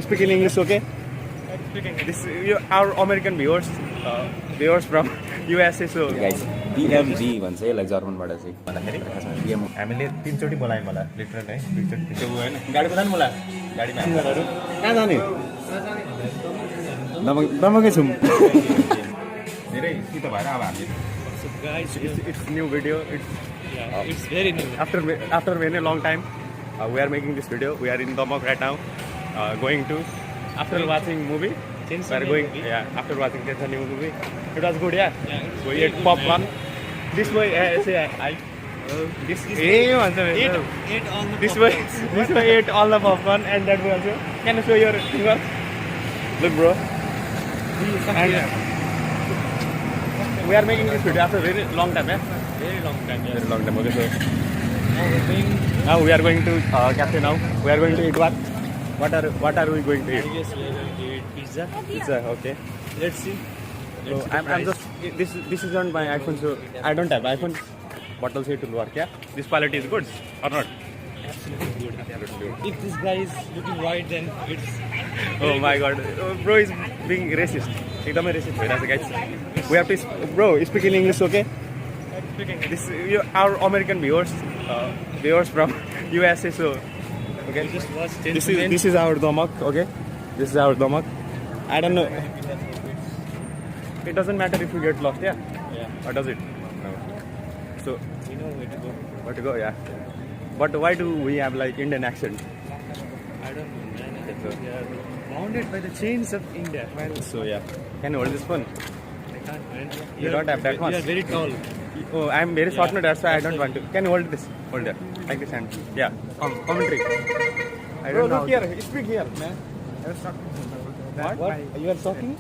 Speak in English, okay? This our American viewers from USA. So guys, DMV भन्छ यसलाई जर्मनबाट चाहिँ भन्दाखेरि हामीले 3 चोटि बोलायो मलाई लिटरल है 2 चोटि त्यो होइन गाडी कुदान बोला गाडीमा सिङ्गरहरू कहाँ जाने? दमकै छौँ. धेरै सित भएर अब हामी Guys, it's new video. It's very new. After very long time, we are making this video. We are in Damak right now, going to after watching movie. We are going after watching the new movie. It was good, yeah. So we ate popcorn. This way, say I. This way ate all the popcorn and that way also. Can you show your finger? Look, bro. And we are making this video after a very long time, yeah. Very long time. Yeah. Very long time. Okay, so Now we're going. now we are going to cafe now. We are going to eat what? What are we going to I eat? guess we are going to eat pizza. Pizza. Okay. Let's see. So I'm just this is on my iPhone, so I don't have iPhone. But also it will work, yeah. This quality is good or not? If this guy is looking white, then it's. Oh my God, bro is being racist. एकदमै racist भइरहेछ guys. We have to bro speak in English, okay? This our American viewers from USA, so okay. We just watched This is our Damak, okay? This is our Damak. I don't know. It doesn't matter if you get lost, yeah? Yeah. Or does it? No. So, We know where to go. where to go, yeah. But why do we have like Indian accent? I don't know, man. We are bounded by the chains of India. Man, So, yeah. Can you hold this phone? I can't, man. You don't have that You much. are very tall. Oh, I'm very short, no, that's why I don't want to. Can you hold this? Hold it. Like this hand. Yeah. Commentary. I don't know. Look here. Speak here, man. What? You are talking?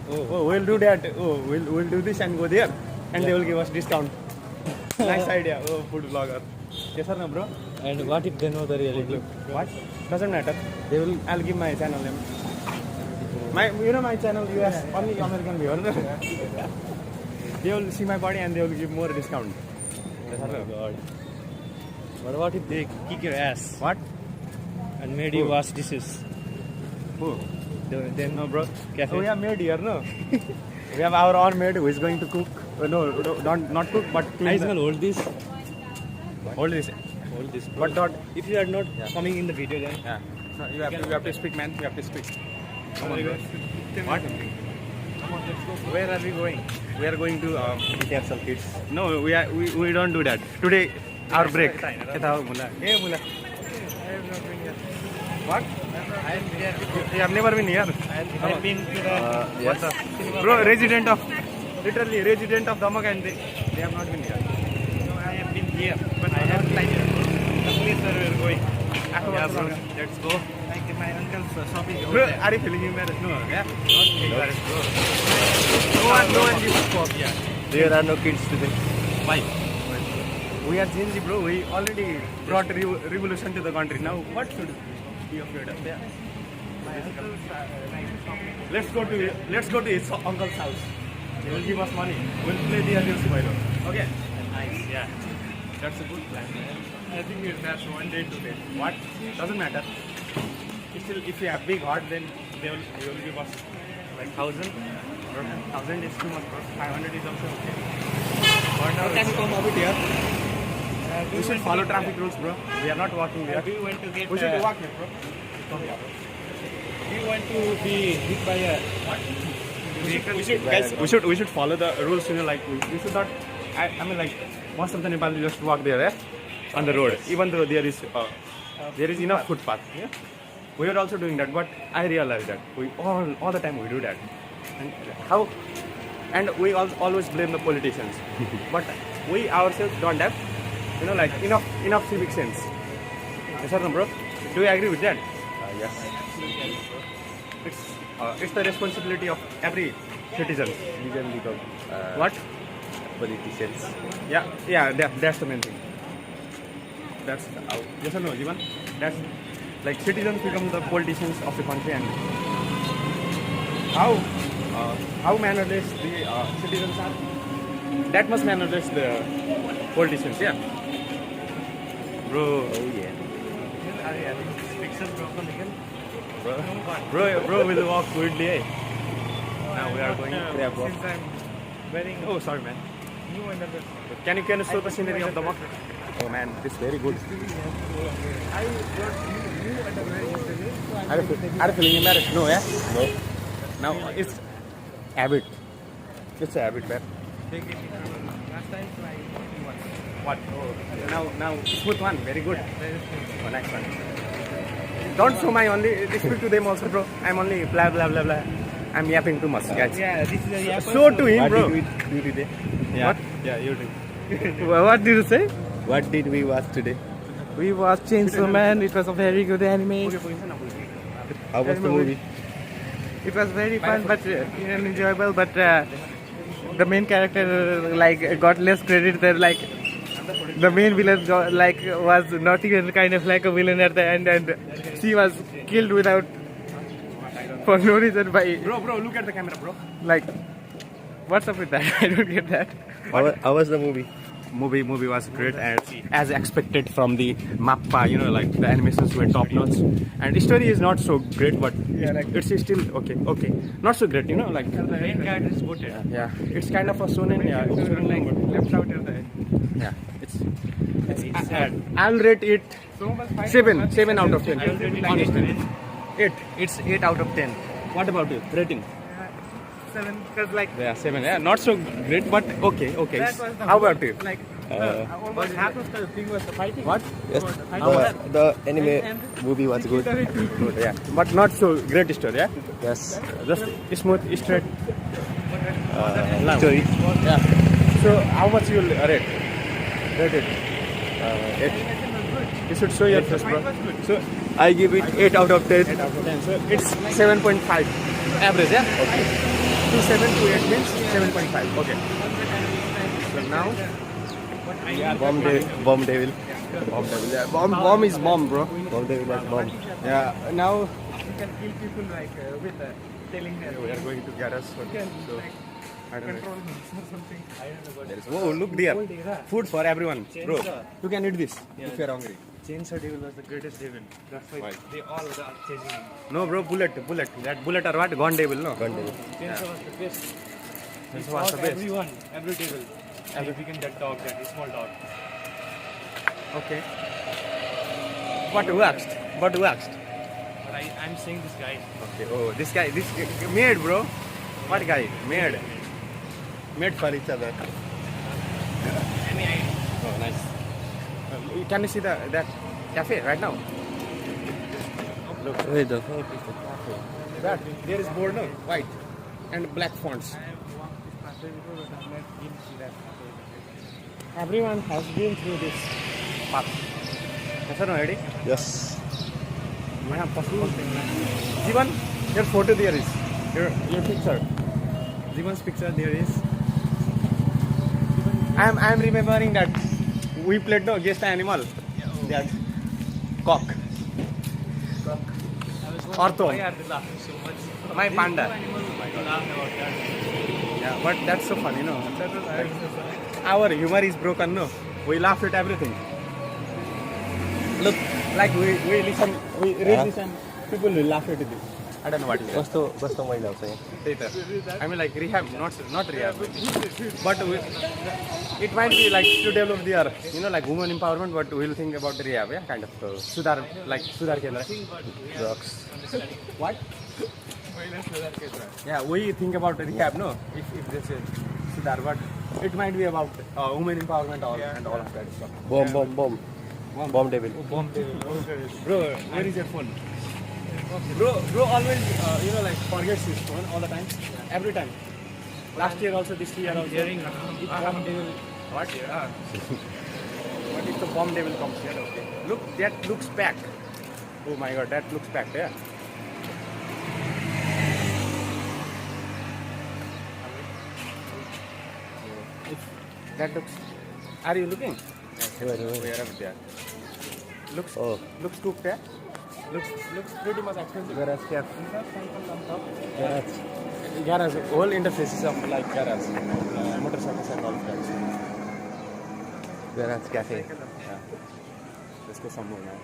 Oh, we'll do that. Oh, we'll do this and go there, and they will give us discount. Nice idea. Oh, food vlogger. Yes or no, bro? And what if they know the reality? What? Doesn't matter. They will. I'll give my channel name. My channel. US only American viewer. They will see my body and they will give more discount. Yes or no? God. But what if they kick your ass What? and made you Who? wash dishes? Who? Then No, bro. Cafe. We have maid here, no? We have our own maid who is going to cook. No, don't not cook, but clean. I will hold this. Hold this. Hold this. But not. If you are not coming in the video, then Yeah. No, you have to speak, man. You have to speak. Come on, bro. What? Where are we going? We are going to Capsule Kids. No, we don't do that. Today, our break. Yata ho, Mula. Hey, Mula. What? You have never been here. I have been to the. What the? Bro, literally resident of Damak, and they have not been here. No, I have been here, but I have time. The place where we are going. Yeah, bro. Let's go. Like my uncle's shopping over Bro, there. are you feeling embarrassed? No, yeah? Not embarrassed, bro. No one gives a fuck. Yeah. There are no kids today. Why? We are Gen Z, bro. We already brought revolution to the country. Now, what should be afraid of? Yeah. Let's go to his uncle's house. He will give us money. We'll play the DLC Milo. Okay. Nice, yeah. That's a good plan. I think that's one day to day. What? Doesn't matter. Still, if you have big heart, then they will give us like 1,000. 1,000 is too much, bro. 500 is also okay. But now can you come a bit here? We should follow traffic rules, bro. We are not walking there. We want to get. We should walk here, bro. We want to be hit by a. We should follow the rules. You know, like we should not. I mean, like most of the Nepali just walk there, on the road, even though there is enough footpath. Yeah, we are also doing that, but I realize that we all the time we do that, and how, and we always blame the politicians, but we ourselves don't have, like enough civic sense. Yes or no, bro? Do you agree with that? Yes. It's the responsibility of every citizen. We can become What? politicians. Yeah, that's the main thing. That's yes or no, Jivan? That's like citizens become the politicians of the country, and how mannerless the citizens are, that much mannerless the politicians. Yeah, bro. Oh yeah. Are you having pixels broken again? Bro will walk weirdly. Eh? Now we are going to grab walk. Since I'm wearing Oh, sorry, man. new underwear. Can you show the scenery of the walk? Oh man, this is very good. I got new underwear yesterday. So I'm Are you feeling embarrassed? No, yeah. No. Now it's habit. It's a habit, man. taking it from last time, so I only one. What? Oh, now smooth one. Very good. Very smooth. Oh, nice one. Don't show my only. Speak to them also, bro. I'm only blah blah blah blah. I'm yapping too much, guys. Yeah, this is a yapper. Show to him, What bro. did we do today? Yeah. What? Yeah, you did. What did you say? What did we watch today? We watched Chainsaw Man. It was a very good anime. How was the movie? It was very fun, but enjoyable. But the main character got less credit. There, the main villain was not even kind of like a villain at the end, and she was killed without for no reason by Bro, look at the camera, bro. what's up with that? I don't get that. How was the movie? Movie was great as expected from the Mappa, the animations were top notch, and the story is not so great, but it's still okay, not so great, The main character is voted. yeah, it's kind of a shonen, Left out at the end. yeah, it's sad. I'll rate it So much fight. 7 out of 10. I will rate it Honestly. 8. It's 8 out of 10. What about you? Rating? 7 because Yeah, 7. Yeah, not so great, but okay. that was the How about you? almost half of the thing was the fighting. What? Yes. fighting. The anime movie was good. Good, yeah, but not so great story. Yeah, Yes. just smooth, straight. Story. Yeah. So how much you will rate? Rate it. 8. You should show your face, bro. So I give it 8 out of 10. 8 out of 10. So it's 7.5 average, yeah. Okay. 7 to 8 means 7.5. Okay. So now. Bomb Devil. Bomb devil. Yeah. Bomb is bomb, bro. Bomb Devil as bomb. Yeah. Now You can kill people with telling them. we are going to garage. So I don't know. Control him or something. I don't know. There is, oh, look there. Food for everyone, bro. You can eat this if you're hungry. Chainsaw Devil was the greatest devil. That's why they all were chasing him. No, bro, bullet. That bullet or what? Gone devil, no? Gun Devil. Chainsaw was the best. He was fought the best. everyone, every devil. And he became that dog, that small dog. Okay. What you asked? But I'm saying this guy. Okay. Oh, this guy, made, bro. What guy? Made. Made for each other. Any idea? Oh, nice. Can you see that cafe right now? Look. Wait, the fuck is the That there is board, no? White and black fonts. Everyone has been through this path. Yes or no, Eddie? Yes. Yeah, possible. Jivan, your photo there is. Your picture. Jivan's picture there is. I'm remembering that we played no guess the animal. That cock. Ortho. Why are they laughing so much? My panda. Laugh about that. Yeah, but that's so funny, no? That was I so funny. Our humor is broken, no? We laugh at everything. Look, like we read this and people will laugh at it. I don't know what it is. कस्तो मैला आउँछ यहाँ I mean like rehab, not rehab. But it might be like to develop their, like women empowerment, but we'll think about the rehab, yeah, kind of. So, Sudhar Kendra. drugs. What? Yeah, we think about rehab, no? If they say Sudhar, but it might be about women empowerment and all of that stuff. Bomb Devil. Bro, where is your phone? Bro always, forgets his phone all the time. Every time. Last year also, this year also. Hearing Bomb devil. What? Yeah. What if the bomb devil comes here? Okay. Look, that looks packed. Oh my god, that looks packed, yeah. That looks. Are you looking? Where? Where up there? Looks cooked, yeah. Looks pretty much expensive. Garage cafe. Garage, whole interfaces of like garage, motorcycles and all of that. Garage cafe. Yeah. Let's go somewhere now.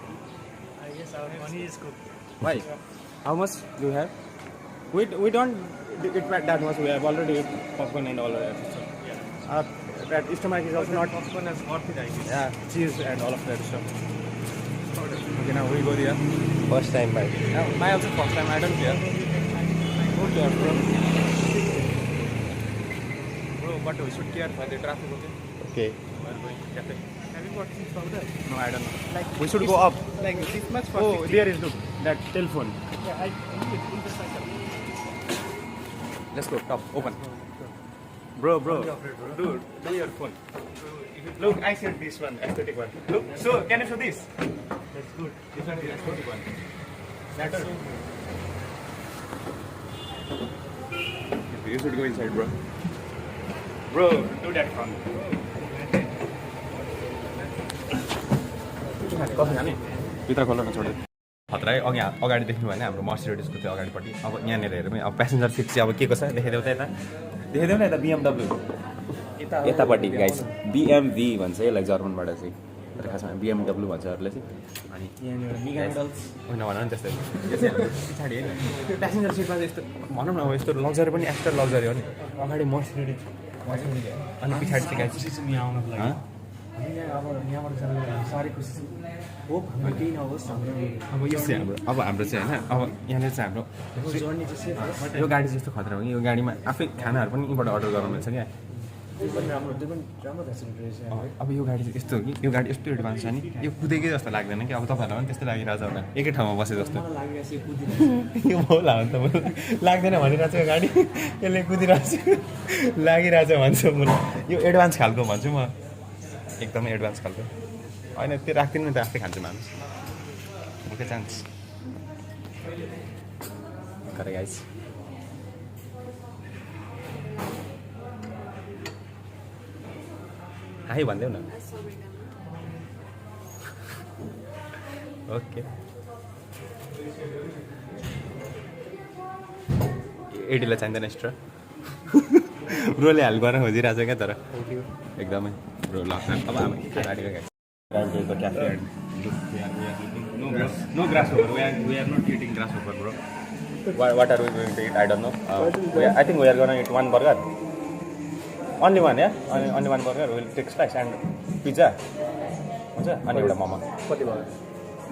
I guess our money is cooked. Why? How much do you have? We don't eat that much. We have already eaten popcorn and all of that. That stomach is also not popcorn is worth it, I guess. yeah cheese and all of that stuff. Okay, now we go there. First time, bye. My also first time. I don't care. Don't care, bro. Bro, but we should care for the traffic. Okay. Okay. We are going cafe. Have you got things from there? No, I don't know. Like We should go up. Like this much for Oh, 50. there is look that telephone. Yeah, I need the cycle. Let's go. Top. Open. Bro. Dude, do your phone. Look, I said this one, aesthetic one. Look, so can you show this? That's good. This one is aesthetic one. Better. You should go inside, bro. Bro, do that front. भित्र खोल्न नछोडे खतरा है अगाडि देख्नु भएन हाम्रो मर्सिडिजको त्यो अगाडिपट्टि अब यहाँनिर हेरौँ अब प्यासेन्जर सिट चाहिँ अब के को छ देखाइदेऊ त यता देखाइदेऊ न यता BMW यतापट्टि गाइस BMW भन्छ यसलाई जर्मनबाट चाहिँ तर खासमा BMW भन्छ अरूले चाहिँ अनि यहाँनिर होइन भन नि त्यस्तै पछाडि होइन त्यो प्यासेन्जर सिटमा चाहिँ यस्तो भनौँ न अब यस्तो लग्जरी पनि एक्स्ट्रा लग्जरी हो नि अगाडि मर्सिडिज अनि पछाडि चाहिँ गाइस अब यो चाहिँ हाम्रो हाम्रो चाहिँ होइन अब यहाँनिर चाहिँ हाम्रो यो गाडी जस्तो खतरा हो कि यो गाडीमा आफै खानाहरू पनि यहीँबाट अर्डर गर्नु मिल्छ क्या अब यो गाडी चाहिँ यस्तो हो कि यो गाडी यस्तो एडभान्स छ नि यो कुदेकै जस्तो लाग्दैन कि अब तपाईँहरूलाई पनि त्यस्तै लागिरहेछ होला एकै ठाउँमा बसे जस्तो यो होला भने त लाग्दैन भनिरहेको छ यो गाडी यसले कुदिरहेको छ लागिरहेछ भन्छ मलाई यो एडभान्स खालको भन्छु म एकदमै एडभान्स खालको होइन त्यो राख्दिनु नि त आफै खान्छ मान्छ ओके चान्स करे गाइस हाई भनिदेऊ न ओके एडीलाई चाहिँदैन एक्स्ट्रा ब्रोले हाल गर्न खोजिरहेको छ क्या तर एकदमै ब्रो ल अब हामी गाडीको cafe no grass over we are not eating grass over bro what are we going to eat? I don't know. I think we are going to eat one burger. Only one, yeah? Only one burger. We'll take slice and pizza. हुन्छ अनि एउटा मोमो कति भयो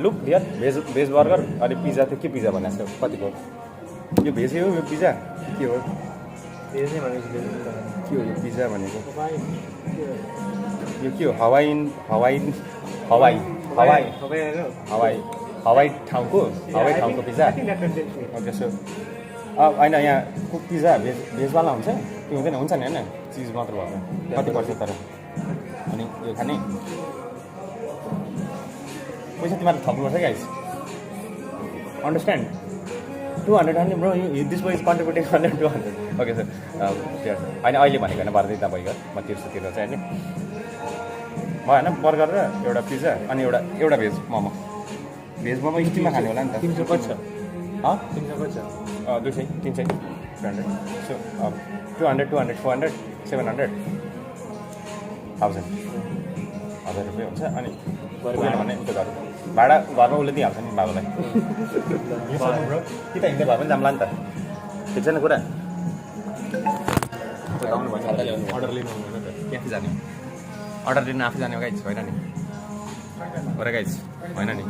look dear भेज burger अनि pizza थियो के pizza भनेको थियो कतिको यो भेजै हो यो पिज्जा के हो भेजै भनेको के हो यो पिज्जा भनेको यो के हो हवाई ठाउँको पिज्जा त्यसो होइन यहाँ पिज्जा भेजवाला हुन्छ त्यो हुँदैन हुन्छ नि होइन चिज मात्र भएको कति पर्छ तर अनि यो खाने पैसा तिमीहरू थप्नुपर्छ guys understand 200 only bro this boy is contributing 200 okay sir होइन अहिले भनेको होइन भर्दै तपाईँको म तिर्छु चाहिँ होइन भएन बर्गर र एउटा पिज्जा अनि एउटा भेज मोमो स्टिममा खाने होला नि त 300 कति छ 200 300 200 सो 200 400 700 1000 रुपियाँ हुन्छ अनि भने त्यो घर भाडा घरमा उसले दिइहाल्छ नि बाबालाई कि त हिँड्दै भए पनि जाम्ला नि त ठिक छैन कुरा अर्डर लिनु क्याफे जाने अर्डर लिनु आफै जाने गाइज होइन नि हो गाइज होइन नि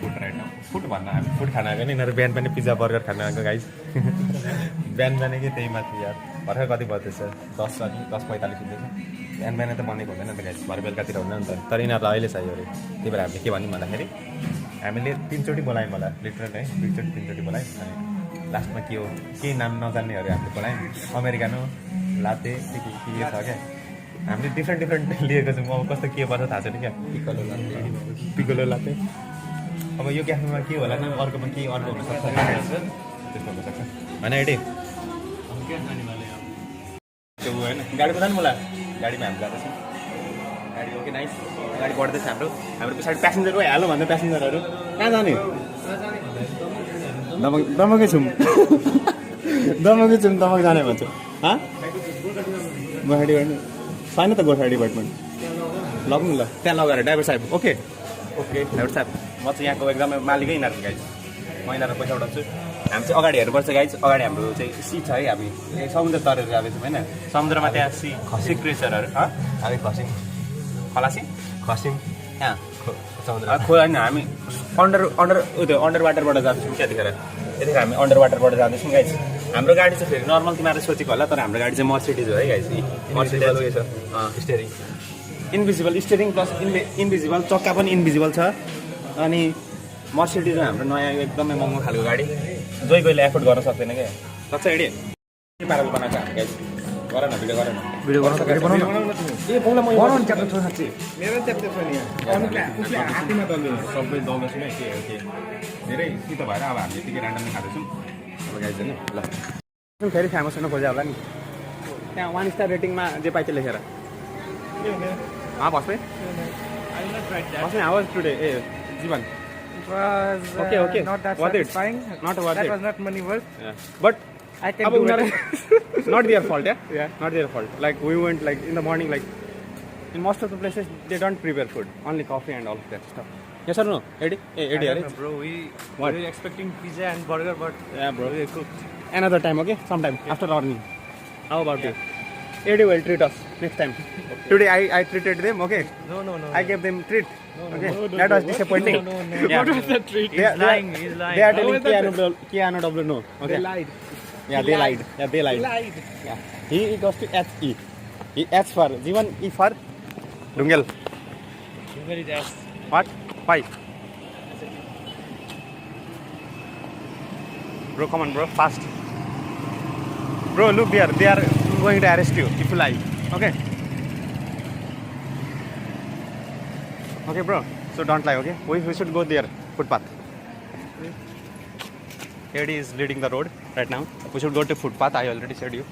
फुड राइट फुड भन्न हामी फुड खान आएको नि यिनीहरू बिहान पनि पिज्जा बर्गर खान आएको गाइज बिहान कि त्यही माथि यार भर्खर कति बज्दैछ 10:45 हुँदैछ बिहान त बनेको हुँदैन त गाइज भरे बेलुकातिर हुँदैन नि त तर यिनीहरूलाई अहिले चाहियो अरे त्यही भएर हामीले के भन्यौँ भन्दाखेरि हामीले 3 चोटि बोलायौँ होला लिटरल है 2 चोटि 3 चोटि बोलायौँ अनि लास्टमा के हो केही नाम नजान्नेहरू हामीले बोलायौँ अमेरिकानो लाते के छ क्या हामीले डिफ्रेन्ट लिएको छौँ अब कस्तो के पर्छ थाहा छैन क्या पिकोलो लाते अब यो क्याफेमा के होला नि अर्कोमा के अर्को हुनसक्छ त्यस्तो हुनसक्छ होइन एडे त्यो होइन गाडी कुदाउनु मलाई गाडीमा हामी जाँदैछौँ गाडी ओके नाइस गाडी बढ्दैछ हाम्रो पछाडि प्यासेन्जर हाल्नु भन्दा प्यासेन्जरहरू कहाँ जाने दमकै छौँ दमक जाने भन्छु गोर्खा डिपार्टमेन्ट छैन त गोर्खा डिपार्टमेन्ट लग्नु ल त्यहाँ लगाएर ड्राइभर साहेब ओके ओके साहब म चाहिँ यहाँको एकदमै मालिकै यिनीहरू गाइज म यिनीहरू पैसा उठाउँछु हामी चाहिँ अगाडि हेर्नुपर्छ गाइज अगाडि हाम्रो चाहिँ सी छ है हामी समुद्र तरेर जाँदैछौँ होइन समुद्रमा त्यहाँ सी क्रेचरहरू हामी खस्यौँ खलासी खस्यौँ यहाँ समुद्र होइन हामी अन्डर वाटरबाट जाँदैछौँ त्यतिखेर हामी अन्डर वाटरबाट जाँदैछौँ गाइज हाम्रो गाडी चाहिँ फेरि नर्मल तिमीहरूले सोचेको होला तर हाम्रो गाडी चाहिँ मर्सिडिज हो है गाइज मर्सिडिज उयो छ steering invisible steering plus invisible चक्का पनि इन्भिजिबल छ अनि मर्सिडिज हाम्रो नयाँ एकदमै महँगो खालको गाडी जोइ कोहीले एफोर्ड गर्न सक्दैन क्या सक्छ हिँडे के पाराले बनाएको हामी गाइज गर न भिडियो गर न भिडियो बनाउनु ए पहिला म बनाउनु च्याप्टर छ साँच्ची मेरो च्याप्टर छ नि उसले हात्तीमा दल्दैन सबै दौड्दैछौँ है के धेरै सितो भएर अब हामीले यतिकै ऱ्यान्डमली खाँदैछौँ अब गाइज होइन ल फेरि फेमस हुन खोज्यो होला नि त्यहाँ 1 स्टार रेटिङमा जे पाइन्छ लेखेर भस्मै भस्मै हाउ वाज टुडे ए जीवन was Okay. not that Worth it. satisfying. Not worth That it. was not money worth. But I can अब do उनीहरू it. not their fault Yeah. not their fault like we went like in the morning like in most of the places they don't prepare food only coffee and all of that stuff yes or no Eddie Eddie I right? don't know, bro. We What? were expecting pizza and burger, but Yeah, bro. we cooked. Another time, okay? Sometime after earning. How about you? Eddie will treat us next time. Today I treated them, okay? No. I gave them treat. Okay, that was disappointing. No. Yeah. What was the treat? They are- He's lying. He's lying. They are How telling was that? Keanu W no. Okay. They lied. Yeah, they lied. Yeah, they lied. Lied. Yeah. He goes to HE. He H for Jivan, E for Dungel. Very just. What? Why? Bro, come on, bro, fast. Bro, look there. They are going to arrest you if you lie. Okay. Okay, bro. So don't lie. Okay. We should go there. Footpath. Eddie is leading the road right now. We should go to footpath. I already said you.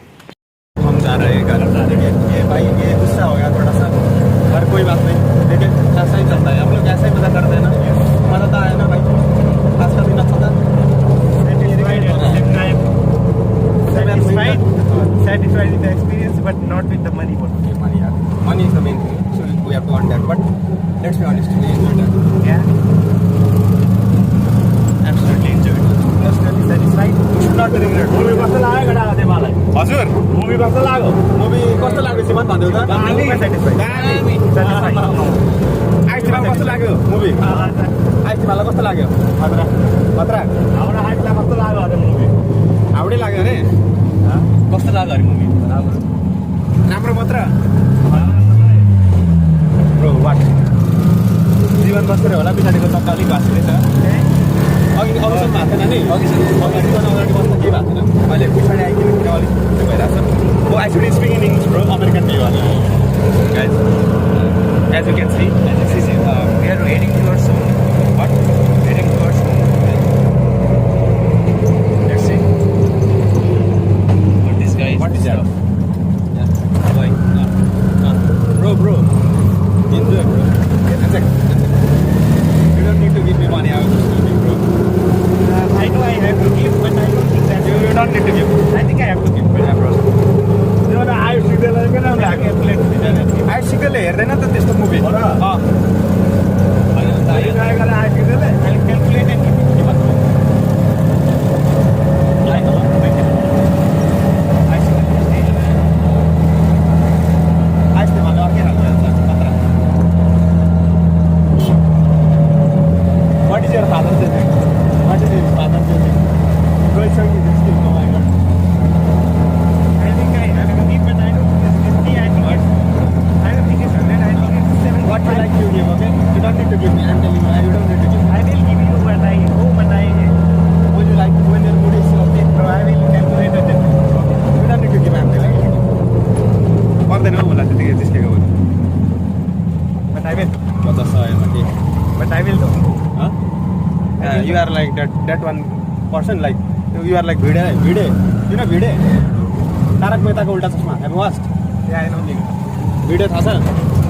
हम जा रहे हैं घर ये भाई ये गुस्सा हो गया थोड़ा सा पर कोई बात नहीं लेकिन ऐसा ही चलता है हम लोग ऐसा ही मजा करते हैं ना मजा तो आया ना भाई आज का दिन अच्छा था Satisfied with the experience, but not with the money. Money is the main thing, so we have to earn that. But let's be honest, we enjoyed that. Yeah. Absolutely enjoyed. Personally satisfied. Not regret. Movie कस्तो लाग्यो गडा देवालाई हजुर movie कस्तो लाग्यो movie कस्तो लाग्यो श्रीमान भन्दै त आइस्टिमाल कस्तो लाग्यो मुभी आइस्टिमाललाई कस्तो लाग्यो खतरा हाम्रो हाइटलाई कस्तो लाग्यो अरे मुभी हाउडे लाग्यो अरे कस्तो लाग्यो अरे मुभी राम्रो मात्र ब्रो वाट जीवन बसेर होला पछाडिको चक्का अलिक भाँच्दै छ अघिसम्म भएको थिएन नि अघिसम्म अगाडि बस्दा केही भएको थिएन अहिले पछाडि आइकन किन अलिक त्यो भइरहेको छ oh I should speak in English bro American टी वाला guys as you can see We are heading towards home. what Heading towards home. let's see But this guy is what is that Yeah. Bye. Bro. Enjoy, bro. That's it. You don't need to give me money. I will just give you, bro. I know I have to give, but I don't think that. You don't need to give. I think I have to give. Yeah, bro. त्यो आयो सिधै किन Calculate with that. I सिकले हेर्दैन त त्यस्तो movie हो र? I'll calculate and give it to you. I know. I see the stage. आइस्ते मलाई अर्कै खालको हेर्छ खतरा What is your father's name? What is his father's name? Rohit Sharma is still no, I got. I think I have to give, but I don't think it's 50. I think it's 100. I think it's 70. What you like you give, okay? You don't need to give me. I'm telling you, you don't need to give me. I will give you, but I hope, but I When you like, when your mood is okay, no, I will calculate it. you don't need to give. I'm telling you. पर्दैन हौ मलाई त्यतिकै जिस्केको भने But I will. 50 सयमा के But I will do. Huh? You are like that one person like you are like Bhide. You know Bhide? Tarak मेहताको उल्टा चस्मा. Have you watched? Yeah, I know. Bhide थाहा छ?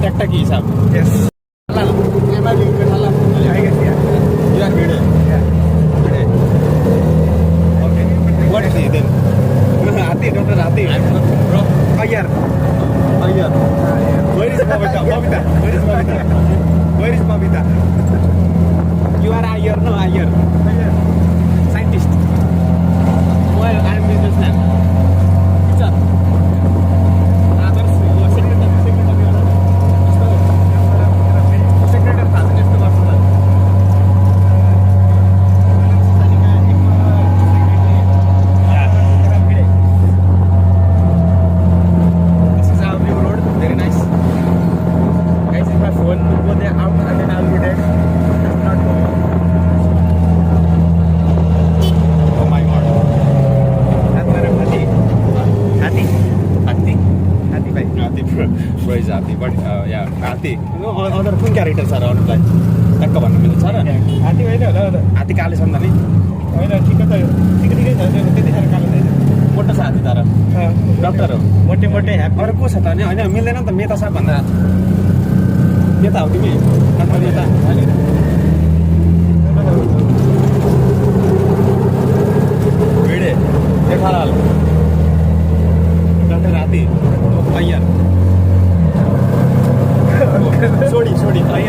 ट्याकट्याकी हिसाब. Yes. थाहा ल. एमआईबी थाहा ल. I guess, yeah. You are Bhide. Yeah. Bhide. Okay. What is he then? हात्ती डक्टर हात्ती. Bro. Ayyar. Where is Babita? Where is Babita? Ayer, no, Ayer. Scientist. Well, I am businessman. Teacher. Secretary थाहा छैन यस्तो गर्छ त This is our view road, very nice. Guys, if my phone will go there out and then I'll be dead. It's not going. Oh my god. That's not a hathi. Hathi. Hathi? Hathi bhai. Hathi, bro is Hathi, but yeah, Hathi. No, other कुन character छ र अरूलाई ट्याक्क भन्नु मिल्छ र हात्ती होइन होला होला हात्ती काले छन् त नि होइन ठिकै छ ठिकै छ त्यति साह्रो कालो छैन मोटो छ हात्ती तर डक्टर हो मोटे मोटे ह्याप्पी अरू को छ त अनि होइन मिल्दैन नि त मेता साहब भन्दा नेता हो तिमी डक्टर नेता होइन भिडे जेठालाल डक्टर हात्ती अय्यर सोडी सोडी अय्यर